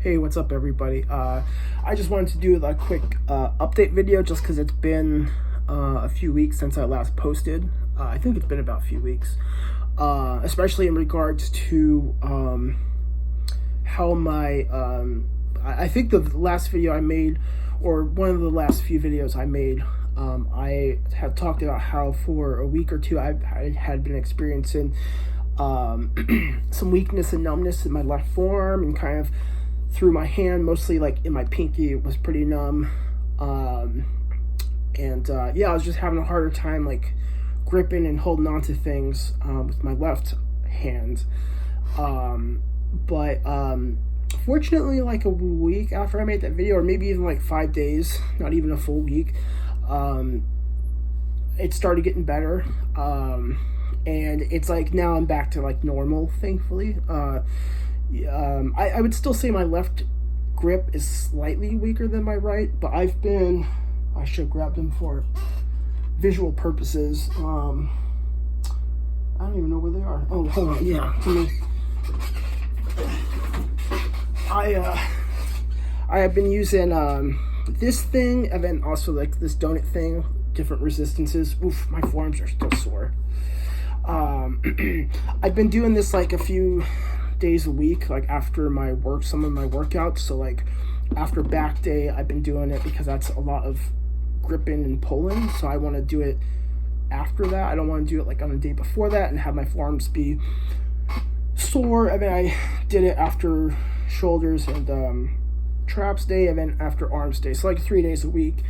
Hey, what's up, everybody? I just wanted to do a quick update video just because it's been a few weeks since I last posted. I think it's been about a few weeks, especially in regards to how I think the last video I made, or one of the last few videos I made, I had talked about how for a week or two I had been experiencing some weakness and numbness in my left forearm and kind of through my hand, mostly like in my pinky. It was pretty numb. Yeah, I was just having a harder time like gripping and holding on to things with my left hand. Fortunately, like a week after I made that video, or maybe even like 5 days, not even a full week, it started getting better. And it's like now I'm back to like normal, thankfully. I would still say my left grip is slightly weaker than my right, but I should grab them for visual purposes. I don't even know where they are. Oh, hold on, yeah. I have been using this thing, and then also like this donut thing, different resistances. Oof, my forearms are still sore. I've been doing this like a few days a week, like after my work, some of my workouts. So like after back day, I've been doing it because that's a lot of gripping and pulling. So I want to do it after that. I don't want to do it like on the day before that and have my forearms be sore. I mean, I did it after shoulders and traps day, and then after arms day. So like 3 days a week.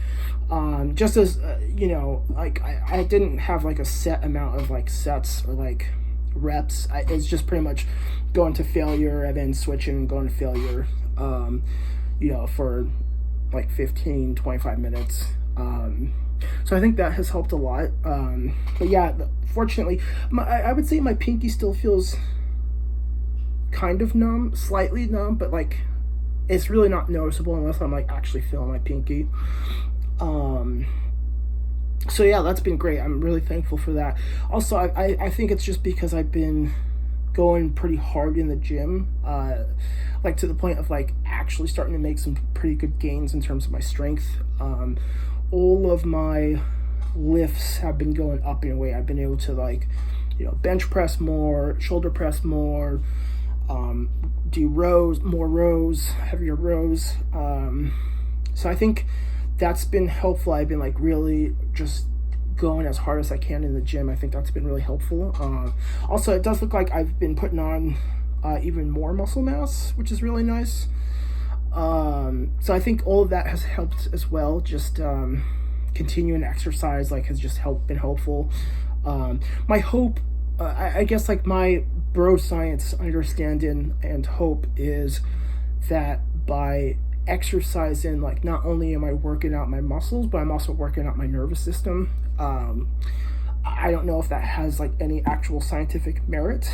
Just as like I didn't have like a set amount of like sets or like reps. It's just pretty much going to failure and then switching and going to failure, for like 15-25 minutes. So I think that has helped a lot. But yeah, fortunately, I would say my pinky still feels kind of numb, slightly numb, but like it's really not noticeable unless I'm like actually feeling my pinky. So yeah, that's been great. I'm really thankful for that. Also, I think it's just because I've been going pretty hard in the gym, like to the point of like actually starting to make some pretty good gains in terms of my strength. All of my lifts have been going up in a way. I've been able to like, bench press more, shoulder press more, do more rows, heavier rows. So I think that's been helpful. I've been like really just going as hard as I can in the gym. I think that's been really helpful. Also, it does look like I've been putting on even more muscle mass, which is really nice. So I think all of that has helped as well. Just continuing exercise like has just been helpful. My hope, I guess like my bro science understanding and hope is that by exercising, like not only am I working out my muscles, but I'm also working out my nervous system. I don't know if that has like any actual scientific merit,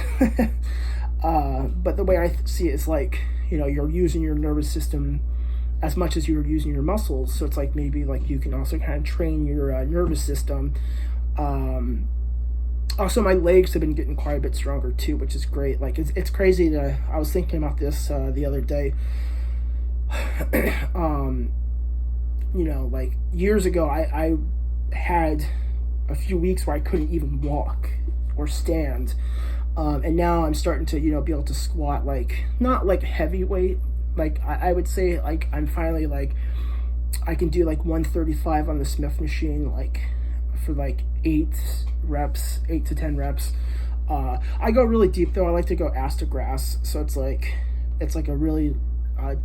but the way I see it is like, you're using your nervous system as much as you're using your muscles. So it's like maybe like you can also kind of train your nervous system. Also, my legs have been getting quite a bit stronger too, which is great. Like it's crazy I was thinking about this the other day. Like years ago, I had a few weeks where I couldn't even walk or stand. And now I'm starting to, be able to squat, like not like heavyweight. Like I would say like I'm finally like, I can do like 135 on the Smith machine, like for like 8 to 10 reps. I go really deep though. I like to go ass to grass. So it's like a really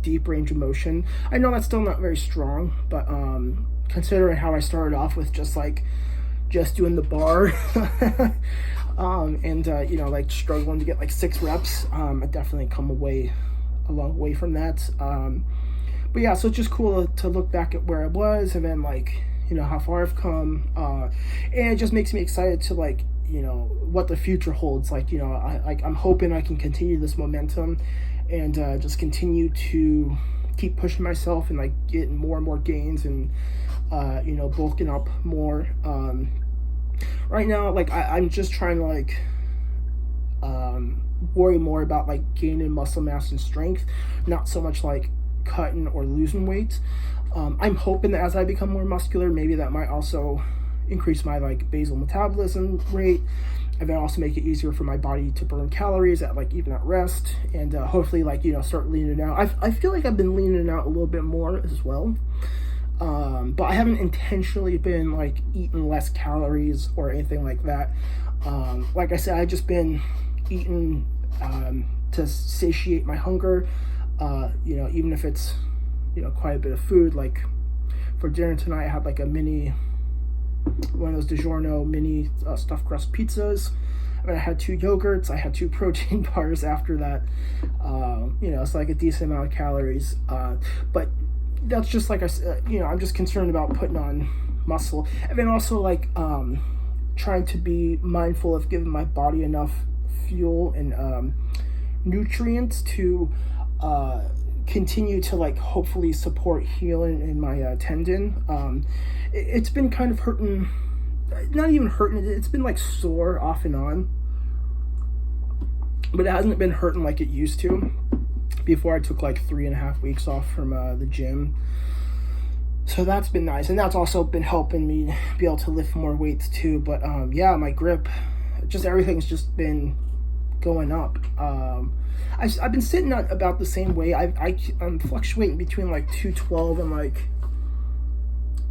deep range of motion. I know that's still not very strong, but considering how I started off with just doing the bar like struggling to get like 6 reps, I definitely come a long way from that. But yeah, so it's just cool to look back at where I was and then like how far I've come, and it just makes me excited to like what the future holds. Like I'm hoping I can continue this momentum and just continue to keep pushing myself and like getting more and more gains and bulking up more. Right now, like I'm just trying to like worry more about like gaining muscle mass and strength, not so much like cutting or losing weight. I'm hoping that as I become more muscular, maybe that might also increase my like basal metabolism rate, and then also make it easier for my body to burn calories at like even at rest, and hopefully like, you know, start leaning out. I feel like I've been leaning out a little bit more as well, but I haven't intentionally been like eating less calories or anything like that. Like I said, I've just been eating to satiate my hunger, you know, even if it's, you know, quite a bit of food. Like for dinner tonight, I had like one of those DiGiorno mini stuffed crust pizzas. I mean, I had 2 yogurts, I had 2 protein bars after that. You know, it's like a decent amount of calories. But that's just like I said, you know, I'm just concerned about putting on muscle. And then also like trying to be mindful of giving my body enough fuel and nutrients to continue to like hopefully support healing in my tendon. It's been kind of hurting, not even hurting, it's been like sore off and on, but it hasn't been hurting like it used to before I took like 3.5 weeks off from the gym. So that's been nice, and that's also been helping me be able to lift more weights too. But yeah, my grip, just everything's just been going up. I've been sitting at about the same weight. I'm fluctuating between like 212 and like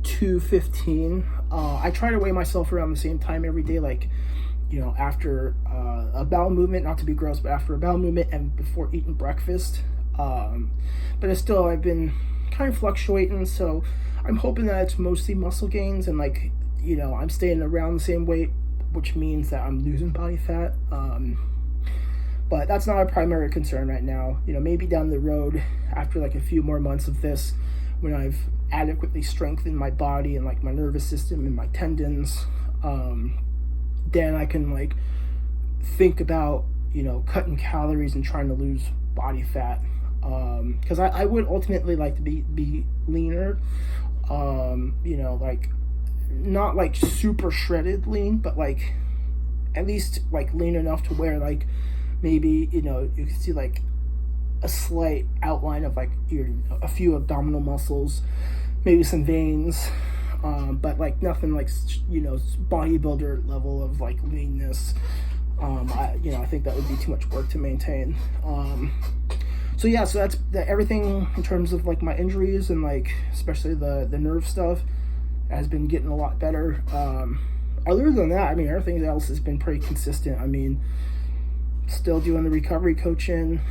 215. I try to weigh myself around the same time every day, like, you know, after a bowel movement, not to be gross, but after a bowel movement and before eating breakfast. But it's still, I've been kind of fluctuating, so I'm hoping that it's mostly muscle gains, and like, you know, I'm staying around the same weight, which means that I'm losing body fat. But that's not a primary concern right now. You know, maybe down the road, after like a few more months of this, when I've adequately strengthened my body and like my nervous system and my tendons, then I can like think about, you know, cutting calories and trying to lose body fat. Because I would ultimately like to be leaner, you know, like not like super shredded lean, but like at least like lean enough to where like maybe, you know, you can see like a slight outline of like a few abdominal muscles, maybe some veins, but like nothing like, you know, bodybuilder level of like leanness. I think that would be too much work to maintain. So yeah, so that's everything in terms of like my injuries, and like especially the nerve stuff has been getting a lot better. Other than that, I mean, everything else has been pretty consistent. I mean, still doing the recovery coaching.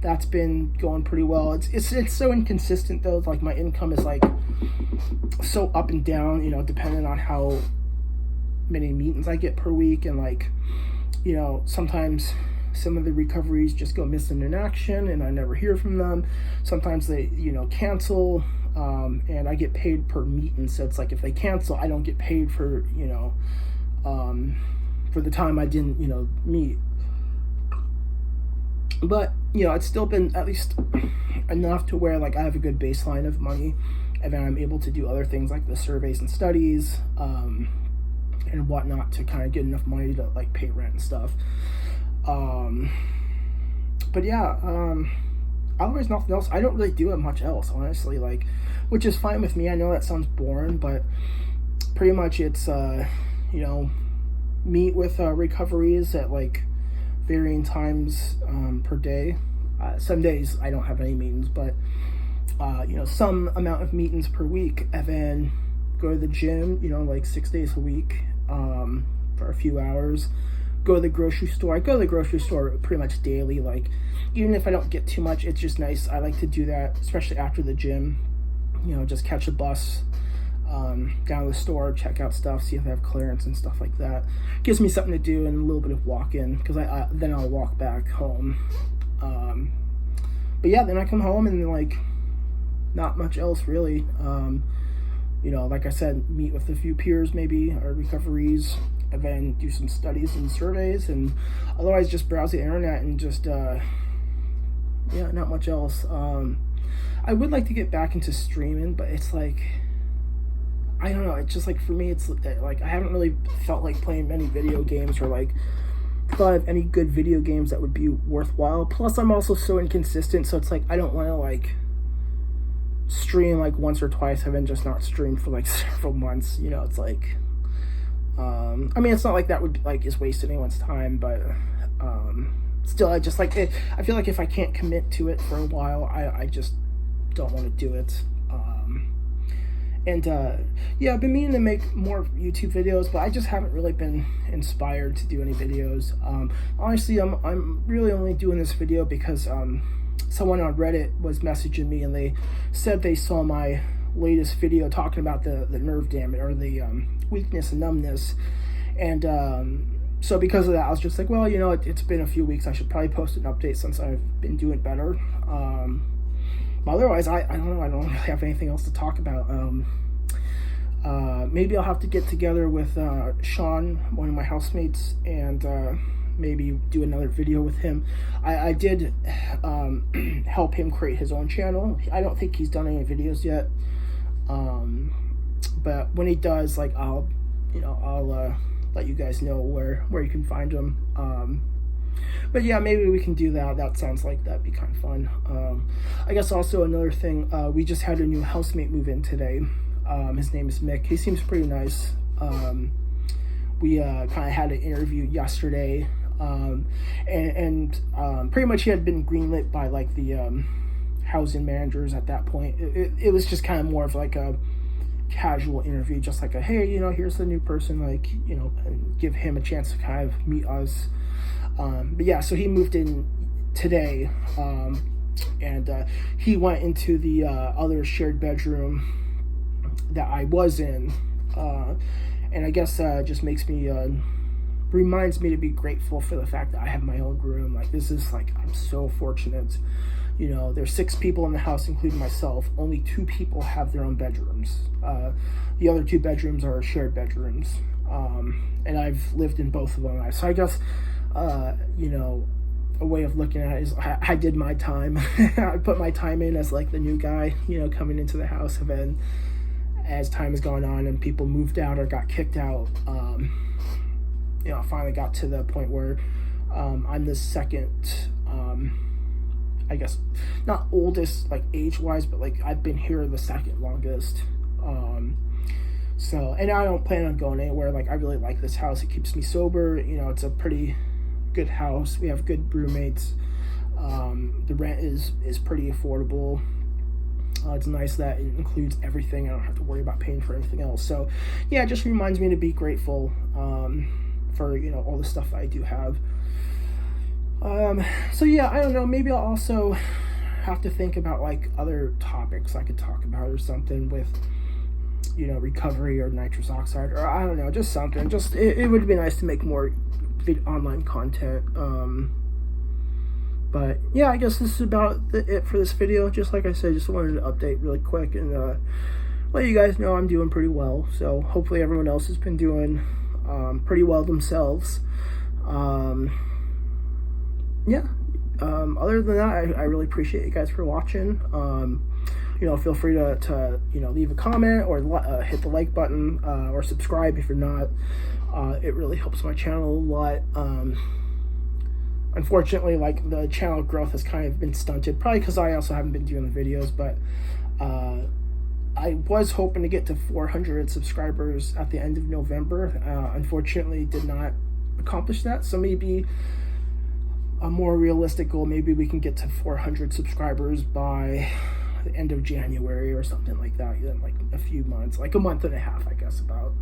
That's been going pretty well. It's so inconsistent though. Like my income is like so up and down, you know, depending on how many meetings I get per week, and like, you know, sometimes some of the recoveries just go missing in action and I never hear from them. Sometimes they, you know, cancel, and I get paid per meeting. So it's like if they cancel, I don't get paid for, you know, for the time I didn't, you know, meet. But, you know, it's still been at least enough to where like I have a good baseline of money, and then I'm able to do other things like the surveys and studies, and whatnot, to kind of get enough money to like pay rent and stuff. But yeah, otherwise nothing else. I don't really do it much else, honestly, like, which is fine with me. I know that sounds boring, but pretty much it's, you know, meet with recoveries at like varying times per day. Some days I don't have any meetings, but you know, some amount of meetings per week, and then go to the gym, you know, like 6 days a week, for a few hours. Go to the grocery store. I go to the grocery store pretty much daily. Like, even if I don't get too much, it's just nice. I like to do that, especially after the gym. You know, just catch a bus down to the store, check out stuff, see if they have clearance and stuff like that. Gives me something to do and a little bit of walk-in, because then I'll walk back home. But yeah, then I come home and like not much else really. You know, like I said, meet with a few peers maybe, or recoveries, and then do some studies and surveys, and otherwise just browse the internet and just yeah, not much else. I would like to get back into streaming, but it's like, I don't know, it's just like, for me, it's like I haven't really felt like playing many video games, or like thought of any good video games that would be worthwhile. Plus, I'm also so inconsistent, so it's like I don't want to like stream like once or twice and then just not stream for like several months. You know, it's like, I mean, it's not like that would like is waste anyone's time, but still, I just like it. I feel like if I can't commit to it for a while, I just don't want to do it. Yeah, I've been meaning to make more YouTube videos, but I just haven't really been inspired to do any videos. Honestly, I'm really only doing this video because someone on Reddit was messaging me and they said they saw my latest video talking about the nerve damage or the weakness and numbness, and so because of that, I was just like, well, you know, it's been a few weeks. I should probably post an update since I've been doing better. Otherwise, I don't know. I don't really have anything else to talk about. Maybe I'll have to get together with Sean, one of my housemates, and maybe do another video with him. I did help him create his own channel. I don't think he's done any videos yet, but when he does, like, I'll let you guys know where you can find him. But yeah, maybe we can do that. That sounds like that'd be kind of fun. I guess also another thing, we just had a new housemate move in today. His name is Mick. He seems pretty nice. We kind of had an interview yesterday, and pretty much he had been greenlit by like the housing managers at that point. It was just kind of more of like a casual interview, just like a, hey, you know, here's the new person, like, you know, and give him a chance to kind of meet us. But yeah, so he moved in today, and he went into the other shared bedroom that I was in, and I guess just makes me reminds me to be grateful for the fact that I have my own room. Like, this is like, I'm so fortunate. You know, there's 6 people in the house, including myself. Only 2 people have their own bedrooms. The other 2 bedrooms are shared bedrooms, and I've lived in both of them. So I guess, you know, a way of looking at it is I did my time. I put my time in as like the new guy, you know, coming into the house. And then as time has gone on and people moved out or got kicked out, you know, I finally got to the point where I'm the second, I guess not oldest like age-wise, but like I've been here the second longest. So, and I don't plan on going anywhere. Like, I really like this house. It keeps me sober. You know, it's a pretty good house. We have good roommates. The rent is pretty affordable. It's nice that it includes everything. I don't have to worry about paying for anything else. So yeah, it just reminds me to be grateful for, you know, all the stuff I do have. So yeah, I don't know, maybe I'll also have to think about like other topics I could talk about or something with, you know, recovery or nitrous oxide, or I don't know, just something. Just it would be nice to make more online content. But yeah, I guess this is about it for this video. Just like I said, just wanted to update really quick and let you guys know I'm doing pretty well. So hopefully everyone else has been doing pretty well themselves. Yeah, other than that, I really appreciate you guys for watching. You know, feel free to you know, leave a comment or hit the like button, or subscribe if you're not. It really helps my channel a lot. Unfortunately, like, the channel growth has kind of been stunted, probably because I also haven't been doing the videos, but I was hoping to get to 400 subscribers at the end of November. Unfortunately, did not accomplish that. So maybe a more realistic goal, maybe we can get to 400 subscribers by the end of January or something like that, in like a few months, like a month and a half, I guess, about.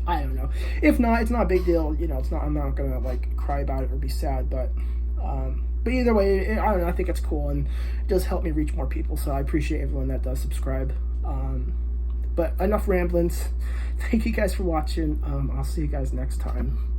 I don't know. If not, it's not a big deal. You know, it's not. I'm not gonna like cry about it or be sad. But either way, I don't know. I think it's cool and it does help me reach more people. So I appreciate everyone that does subscribe. But enough ramblings. Thank you guys for watching. I'll see you guys next time.